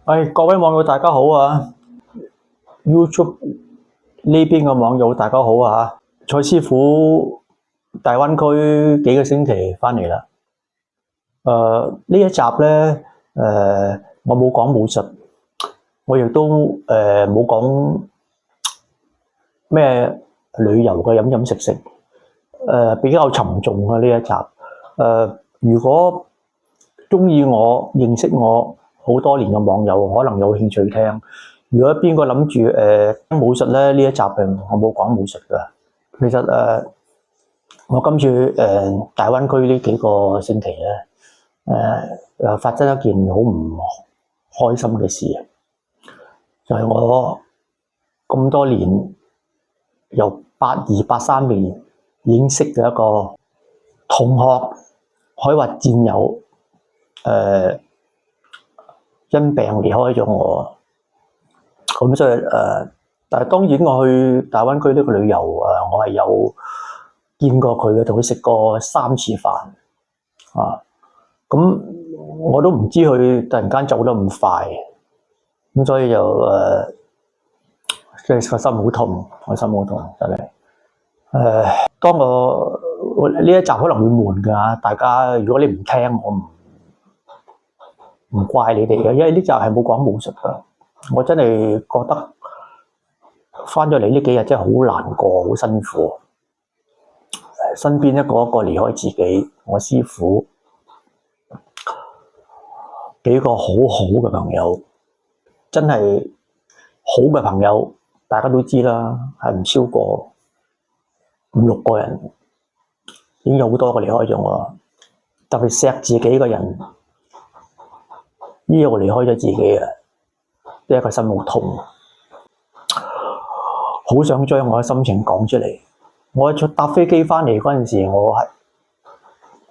各位網友大家好啊 ！YouTube 呢邊嘅網友大家好啊！蔡師傅大灣區幾個星期翻嚟啦。呢一集咧，我冇講武術，我亦都冇講咩旅遊嘅飲飲食食，比較沉重啊呢一集。如果中意我、認識我好多年嘅網友可能有興趣聽。如果邊個諗住武術咧，呢一集我冇講武術㗎。其實我今次大灣區呢幾個星期咧，發生一件好唔開心嘅事，就係我咁多年由82、83年已經識嘅一個同學，可以話戰友，因病離開咗我。咁所以但係當然我去大灣區呢個旅遊我係有見過佢嘅，同佢食過3次飯啊。咁我都唔知佢突然間走得咁快，咁所以就即係個心好痛，我心好痛真係。當我呢一集可能會悶㗎，大家如果你唔聽，我唔怪你哋嘅，因為呢集係冇講武術㗎。我真係覺得返咗嚟呢幾日真係好難過，好辛苦。身邊一個一個離開自己，我師父幾個好好嘅朋友，真係好嘅朋友，大家都知啦，係唔超過5、6個人，已經有好多個離開咗我。特別錫自己嘅人，呢個離開咗自己啊！一個心好痛，好想將我嘅心情講出嚟。我搭飛機返嚟嗰陣時，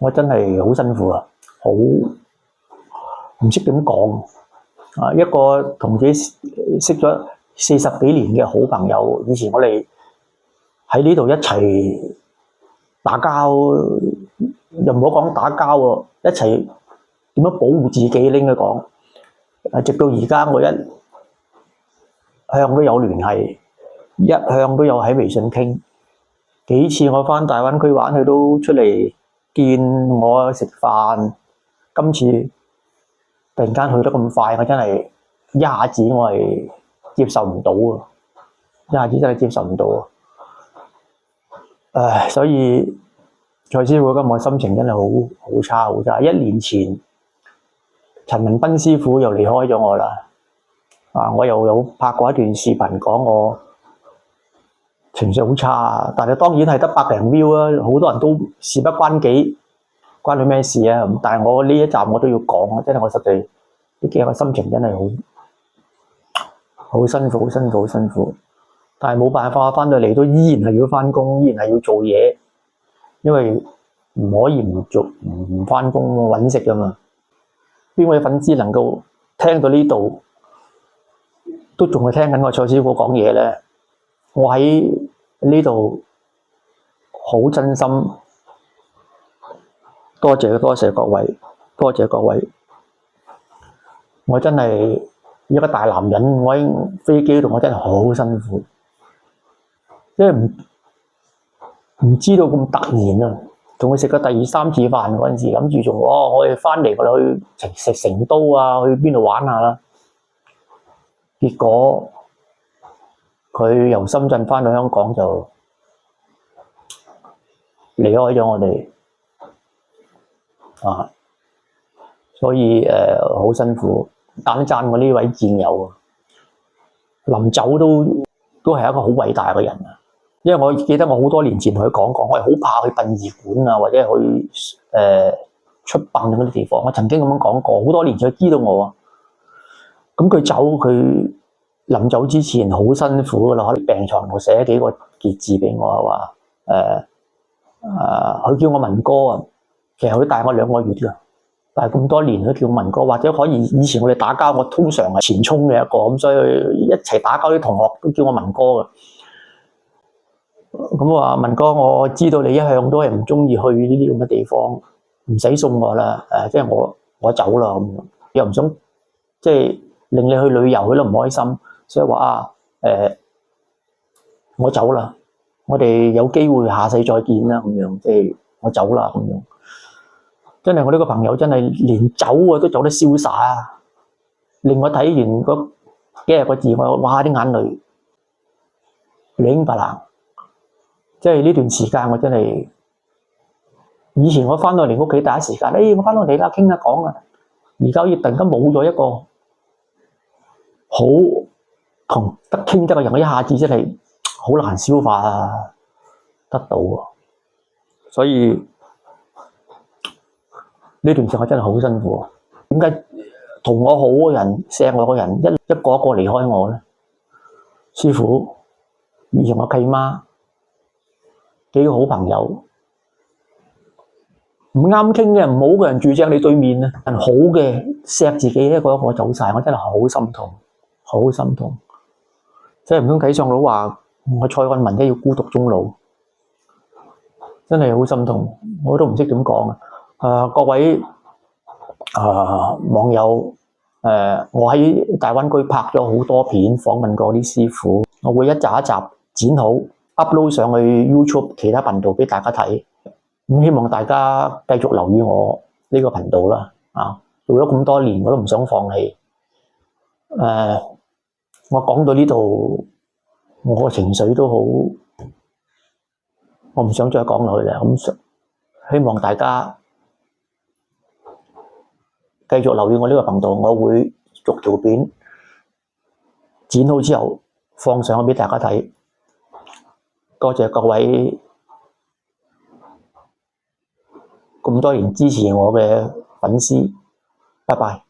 我真係好辛苦啊，好唔識點講啊！一個同自己識咗40幾年嘅好朋友，以前我哋喺呢度一齊打交，又唔好講打交喎，一齊點樣保護自己咧？應該講直到而家我一向都有聯繫，一向都有喺微信傾。幾次我返大灣區玩，佢都出嚟見我食飯。今次突然間去得咁快，我真係一下子我係接受唔到啊！一下子真係接受唔到啊！所以蔡師傅今日心情真係好差好差。1年前陳文斌師傅又離開咗我啦。我又有拍過一段視頻講我情緒好差，但係當然係得100零 view 啊，好多人都事不關己，關佢咩事啊？但係我呢一集我都要講，真係我實在呢幾日嘅心情真係好辛苦，好辛苦，好辛苦。但係冇辦法，返到嚟都依然係要返工，依然係要做嘢，因為唔可以唔返工搵食㗎嘛。邊位粉絲能夠聽到呢度？都仲係聽緊我蔡師傅講嘢咧，我喺呢度好真心多謝各位，多謝各位。我真係一個大男人，我喺飛機度我真係好辛苦，因為唔知道咁突然啊，同佢食咗第2、3次飯嗰陣時，諗住仲我哋返嚟我哋去食成都啊，去邊度玩下啦。結果佢由深圳返到香港就離開咗我哋啊，所以好辛苦。讚我呢位戰友，臨走都係一個好偉大嘅人啊！因為我記得我好多年前同佢講過，我係好怕去殯儀館啊，或者去出殯嗰啲地方。我曾經咁樣講過，好多年前佢知道我啊。咁佢走，佢臨走之前好辛苦噶啦，喺病床度寫幾個結字俾我，話佢叫我文哥啊。其實佢大我2個月噶，但係咁多年都叫文哥，或者可以以前我哋打交，我通常係前衝嘅一個，咁所以一齊打交啲同學都叫我文哥噶。咁話文哥，我知道你一向都係唔中意去呢啲咁嘅地方，唔使送我啦。即係我走啦，咁又唔想即係令你去旅遊佢都唔開心，所以話我走啦，我哋有機會下世再見啦咁樣，即係我走啦咁樣。真係我呢個朋友真係連走都走得瀟灑啊！令我睇完嗰幾廿個字，我哇啲眼淚兩白冷。即係呢段時間我真係，以前我翻到嚟屋企第一時間，我翻到嚟啦，傾下講啊。而家好似突然間冇咗一個好同得傾得嘅人，一下子真係好難消化得到啊！所以呢段時間真係好辛苦啊！點解同我好嘅人、錫我嘅人一個一個離開我咧？師傅，以前我契媽，幾個好朋友，唔啱傾嘅、唔好嘅人住正你對面啊！好嘅錫自己一個一個走晒，我真係好心痛，好心痛。即係唔通睇相佬話我蔡漢文要孤獨終老，真係好心痛，我都唔識點講啊！各位網友，我喺大灣區拍咗好多片，訪問過啲師傅，我會一集一集剪好 upload 上去 YouTube 其他頻道俾大家睇。咁希望大家繼續留意我呢個頻道啦。做咗咁多年，我都唔想放棄。我講到呢度，我個情緒都好，我唔想再講落去啦。咁希望大家繼續留意我呢個頻道，我會逐條片剪好之後放上去俾大家睇。多謝各位咁多年支持我嘅粉絲，拜拜。